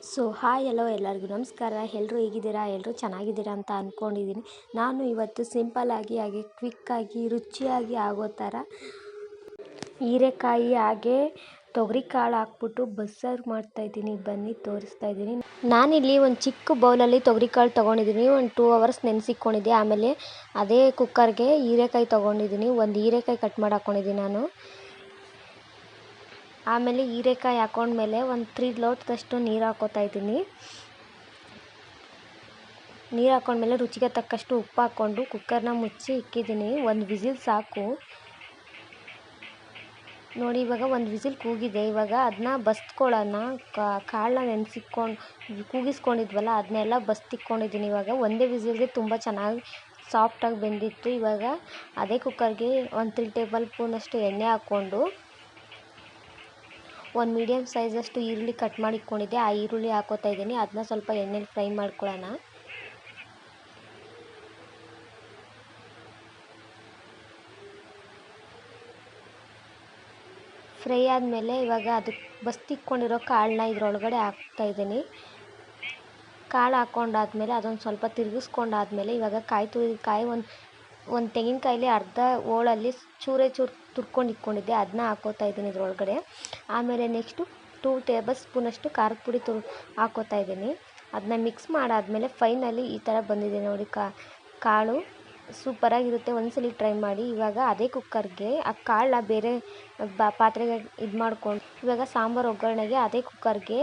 So hi ಎಲ್ಲೋ ಎಲ್ಲರಿಗೂ ನಮಸ್ಕಾರ. ಎಲ್ಲರೂ ಹೇಗಿದ್ದೀರಾ? ಎಲ್ಲರೂ ಚೆನ್ನಾಗಿದ್ದೀರಾ ಅಂತ ಅಂದ್ಕೊಂಡಿದ್ದೀನಿ. ನಾನು ಇವತ್ತು ಸಿಂಪಲ್ಲಾಗಿ ಹಾಗೆ ಕ್ವಿಕ್ಕಾಗಿ ರುಚಿಯಾಗಿ ಆಗೋ ಥರ ಹೀರೆಕಾಯಿ ಹಾಗೆ ತೊಗರಿ ಕಾಳು ಹಾಕ್ಬಿಟ್ಟು ಬಸ್ಸಾರು ಮಾಡ್ತಾಯಿದ್ದೀನಿ. ಬನ್ನಿ ತೋರಿಸ್ತಾ ಇದ್ದೀನಿ. ನಾನಿಲ್ಲಿ ಒಂದು ಚಿಕ್ಕ ಬೌಲಲ್ಲಿ ತೊಗರಿ ಕಾಳು ತೊಗೊಂಡಿದ್ದೀನಿ. ಒಂದು 2 hours ನೆನೆಸಿಕ್ಕೊಂಡಿದ್ದೆ. ಆಮೇಲೆ ಅದೇ ಕುಕ್ಕರ್ಗೆ ಹೀರೆಕಾಯಿ ತೊಗೊಂಡಿದ್ದೀನಿ. ಒಂದು ಹೀರೆಕಾಯಿ ಕಟ್ ಮಾಡಿ ಹಾಕ್ಕೊಂಡಿದ್ದೀನಿ ನಾನು. ಆಮೇಲೆ ಹೀರೆಕಾಯಿ ಹಾಕೊಂಡ್ಮೇಲೆ ಒಂದು 3 ಲೋಟದಷ್ಟು ನೀರು ಹಾಕ್ಕೋತಾ ಇದ್ದೀನಿ. ನೀರು ಹಾಕ್ಕೊಂಡ್ಮೇಲೆ ರುಚಿಗೆ ತಕ್ಕಷ್ಟು ಉಪ್ಪು ಹಾಕ್ಕೊಂಡು ಕುಕ್ಕರ್ನ ಮುಚ್ಚಿ ಇಕ್ಕಿದ್ದೀನಿ. ಒಂದು ವಿಸಿಲ್ ಸಾಕು ನೋಡಿ. ಇವಾಗ ಒಂದು ವಿಸಿಲ್ ಕೂಗಿದೆ. ಇವಾಗ ಅದನ್ನ ಬಸ್ಕೊಳ್ಳೋಣ. ಕಾಳನ್ನ ಕೂಗಿಸ್ಕೊಂಡಿದ್ವಲ್ಲ ಅದನ್ನೆಲ್ಲ ಬಸ್ತಿಕ್ಕೊಂಡಿದ್ದೀನಿ. ಇವಾಗ ಒಂದೇ ವಿಸಿಲ್ಗೆ ತುಂಬ ಚೆನ್ನಾಗಿ ಸಾಫ್ಟಾಗಿ ಬೆಂದಿತ್ತು. ಇವಾಗ ಅದೇ ಕುಕ್ಕರ್ಗೆ ಒಂದು 3 ಟೇಬಲ್ ಸ್ಪೂನಷ್ಟು ಎಣ್ಣೆ ಹಾಕ್ಕೊಂಡು ಒಂದು ಮೀಡಿಯಮ್ ಸೈಜಷ್ಟು ಈರುಳ್ಳಿ ಕಟ್ ಮಾಡಿ ಇಟ್ಕೊಂಡಿದ್ದೆ. ಆ ಈರುಳ್ಳಿ ಹಾಕೋತಾ ಇದ್ದೀನಿ. ಅದನ್ನ ಸ್ವಲ್ಪ ಎಣ್ಣೆಲಿ ಫ್ರೈ ಮಾಡ್ಕೊಳ್ಳೋಣ. ಫ್ರೈ ಆದಮೇಲೆ ಇವಾಗ ಅದಕ್ಕೆ ಬಸ್ತಿಕ್ಕೊಂಡಿರೋ ಕಾಳನ್ನ ಇದ್ರೊಳಗಡೆ ಹಾಕ್ತಾಯಿದ್ದೀನಿ. ಕಾಳು ಹಾಕ್ಕೊಂಡಾದ್ಮೇಲೆ ಅದೊಂದು ಸ್ವಲ್ಪ ತಿರುಗಿಸ್ಕೊಂಡಾದ್ಮೇಲೆ ಇವಾಗ ಕಾಯಿ ಒಂದು ತೆಂಗಿನಕಾಯಲ್ಲಿ ಅರ್ಧ ಹೋಳಲ್ಲಿ ಚೂರು ತುರ್ಕೊಂಡು ಇಟ್ಕೊಂಡಿದ್ದೆ. ಅದನ್ನ ಹಾಕ್ಕೋತಾ ಇದ್ದೀನಿ ಇದ್ರೊಳಗಡೆ. ಆಮೇಲೆ ನೆಕ್ಸ್ಟು 2 ಟೇಬಲ್ ಸ್ಪೂನಷ್ಟು ಖಾರದ ಪುಡಿ ಹಾಕ್ಕೋತಾ ಇದ್ದೀನಿ. ಅದನ್ನ ಮಿಕ್ಸ್ ಮಾಡಾದ್ಮೇಲೆ ಫೈನಲಿ ಈ ಥರ ಬಂದಿದೆ ನೋಡಿ. ಕಾಳು ಸೂಪರಾಗಿರುತ್ತೆ. ಒಂದ್ಸಲ ಟ್ರೈ ಮಾಡಿ. ಇವಾಗ ಅದೇ ಕುಕ್ಕರ್ಗೆ ಆ ಕಾಳನ್ನ ಬೇರೆ ಪಾತ್ರೆಗೆ ಇದು ಮಾಡ್ಕೊಂಡು ಇವಾಗ ಸಾಂಬಾರು ಒಗ್ಗರಣೆಗೆ ಅದೇ ಕುಕ್ಕರ್ಗೆ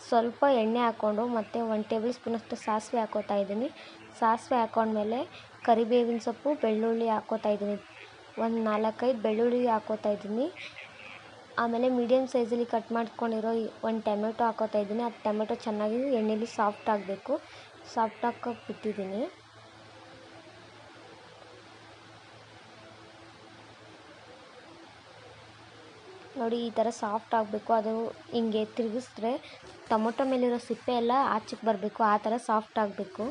ಸ್ವಲ್ಪ ಎಣ್ಣೆ ಹಾಕ್ಕೊಂಡು ಮತ್ತು 1 ಟೇಬಲ್ ಸ್ಪೂನಷ್ಟು ಸಾಸಿವೆ ಹಾಕ್ಕೋತಾ ಇದ್ದೀನಿ. ಸಾಸಿವೆ ಹಾಕ್ಕೊಂಡ್ಮೇಲೆ ಕರಿಬೇವಿನ ಸೊಪ್ಪು, ಬೆಳ್ಳುಳ್ಳಿ ಹಾಕ್ಕೋತಾ ಇದ್ದೀನಿ. ಒಂದು 4-5 ಬೆಳ್ಳುಳ್ಳಿ ಹಾಕ್ಕೋತಾ ಇದ್ದೀನಿ. ಆಮೇಲೆ ಮೀಡಿಯಮ್ ಸೈಜಲ್ಲಿ ಕಟ್ ಮಾಡ್ಕೊಂಡಿರೋ ಒಂದು ಟೊಮೆಟೊ ಹಾಕ್ಕೋತಾ ಇದ್ದೀನಿ. ಅದು ಟೊಮೆಟೊ ಚೆನ್ನಾಗಿ ಎಣ್ಣೆಲಿ ಸಾಫ್ಟ್ ಆಗಬೇಕು. ಸಾಫ್ಟ್ ಹಾಕೋಕೆ ಬಿಟ್ಟಿದ್ದೀನಿ. ನೋಡಿ ಈ ಥರ ಸಾಫ್ಟ್ ಆಗಬೇಕು. ಅದು ಹಿಂಗೆ ತಿರುಗಿಸಿದ್ರೆ ಟೊಮೊಟೊ ಮೇಲಿರೋ ಸಿಪ್ಪೆ ಎಲ್ಲ ಆಚೆಗೆ ಬರಬೇಕು. ಆ ಥರ ಸಾಫ್ಟ್ ಆಗಬೇಕು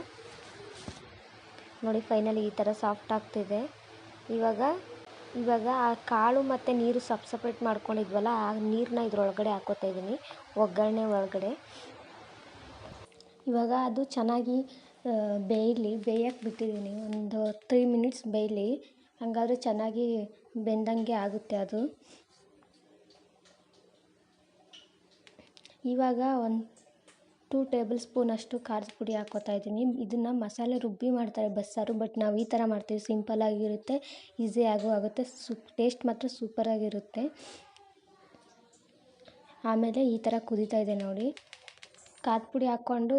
ನೋಡಿ. ಫೈನಲಿ ಈ ಥರ ಸಾಫ್ಟ್ ಆಗ್ತಿದೆ. ಇವಾಗ ಆ ಕಾಳು ಮತ್ತು ನೀರು ಸಪ್ರೇಟ್ ಮಾಡ್ಕೊಂಡಿದ್ವಲ್ಲ ಆ ನೀರನ್ನ ಇದ್ರೊಳಗಡೆ ಹಾಕ್ಕೋತಾ ಇದ್ದೀನಿ ಒಗ್ಗರಣೆ ಒಳಗಡೆ. ಇವಾಗ ಅದು ಚೆನ್ನಾಗಿ ಬೇಯಕ್ಕೆ ಬಿಟ್ಟಿದ್ದೀನಿ. ಒಂದು 3 ಮಿನಿಟ್ಸ್ ಬೇಯಲಿ. ಹಾಗಾದರೆ ಚೆನ್ನಾಗಿ ಬೆಂದಂಗೆ ಆಗುತ್ತೆ ಅದು. ಇವಾಗ ಒಂದು 2 ಟೇಬಲ್ ಸ್ಪೂನಷ್ಟು ಖಾರದ ಪುಡಿ ಹಾಕ್ಕೋತಾ ಇದ್ದೀನಿ. ಇದನ್ನು ಮಸಾಲೆ ರುಬ್ಬಿ ಮಾಡ್ತಾರೆ ಬಸ್ಸಾರು. ಬಟ್ ನಾವು ಈ ಥರ ಮಾಡ್ತೀವಿ. ಸಿಂಪಲ್ಲಾಗಿರುತ್ತೆ, ಈಸಿಯಾಗೂ ಆಗುತ್ತೆ. ಟೇಸ್ಟ್ ಮಾತ್ರ ಸೂಪರಾಗಿರುತ್ತೆ. ಆಮೇಲೆ ಈ ಥರ ಕುದೀತಾ ಇದೆ ನೋಡಿ. ಖಾರದ ಪುಡಿ ಹಾಕ್ಕೊಂಡು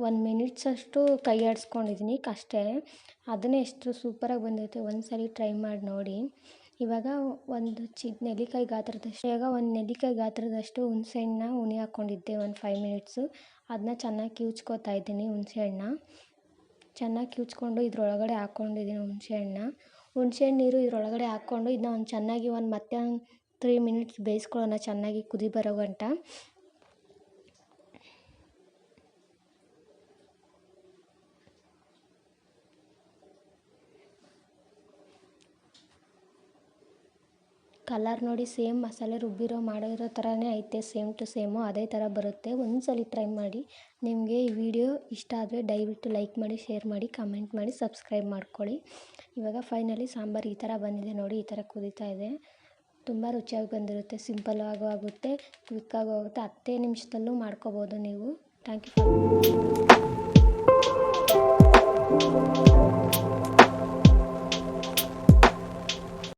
ಒಂದು ಮಿನಿಟ್ಸಷ್ಟು ಕೈ ಆಡಿಸ್ಕೊಂಡಿದ್ದೀನಿ ಅಷ್ಟೇ. ಅದನ್ನೇ ಎಷ್ಟು ಸೂಪರಾಗಿ ಬಂದಿರುತ್ತೆ. ಒಂದ್ಸಲ ಟ್ರೈ ಮಾಡಿ ನೋಡಿ. ಇವಾಗ ಒಂದು ನೆಲ್ಲಿಕಾಯಿ ಗಾತ್ರದಷ್ಟು ಹುಣಸೆಹಣ್ಣ ಹುಳಿ ಹಾಕ್ಕೊಂಡಿದ್ದೆ ಒಂದು 5 ಮಿನಿಟ್ಸು. ಅದನ್ನ ಚೆನ್ನಾಗಿ ಕಿವುಚ್ಕೋತಾ ಇದ್ದೀನಿ. ಹುಣಸೆಹಣ್ಣ ಚೆನ್ನಾಗಿ ಕಿವುಚ್ಕೊಂಡು ಇದ್ರೊಳಗಡೆ ಹಾಕ್ಕೊಂಡಿದ್ದೀನಿ ಹುಣಸೆಹಣ್ಣು ನೀರು ಇದ್ರೊಳಗಡೆ ಹಾಕ್ಕೊಂಡು ಇದನ್ನ ಚೆನ್ನಾಗಿ ಮತ್ತೆ 3 ಮಿನಿಟ್ಸ್ ಬೇಯಿಸ್ಕೊಳ್ಳೋಣ ಚೆನ್ನಾಗಿ ಕುದಿ ಬರೋ ಗಂಟ. ಕಲರ್ ನೋಡಿ ಸೇಮ್ ಮಸಾಲೆ ರುಬ್ಬಿರೋ ಮಾಡಿರೋ ಥರನೇ ಐತೆ. ಸೇಮ್ ಟು ಸೇಮು ಅದೇ ಥರ ಬರುತ್ತೆ. ಒಂದ್ಸಲ ಟ್ರೈ ಮಾಡಿ. ನಿಮಗೆ ಈ ವಿಡಿಯೋ ಇಷ್ಟ ಆದರೆ ದಯವಿಟ್ಟು ಲೈಕ್ ಮಾಡಿ, ಶೇರ್ ಮಾಡಿ, ಕಮೆಂಟ್ ಮಾಡಿ, ಸಬ್ಸ್ಕ್ರೈಬ್ ಮಾಡ್ಕೊಳ್ಳಿ. ಇವಾಗ ಫೈನಲಿ ಸಾಂಬಾರು ಈ ಥರ ಬಂದಿದೆ ನೋಡಿ. ಈ ಥರ ಕುದೀತಾ ಇದೆ. ತುಂಬ ರುಚಿಯಾಗಿ ಬಂದಿರುತ್ತೆ. ಸಿಂಪಲ್ಲಾಗೂ ಆಗುತ್ತೆ, ಕ್ವಿಕ್ಕಾಗೂ ಆಗುತ್ತೆ. 10 ನಿಮಿಷದಲ್ಲೂ ಮಾಡ್ಕೋಬೋದು ನೀವು. Thank you for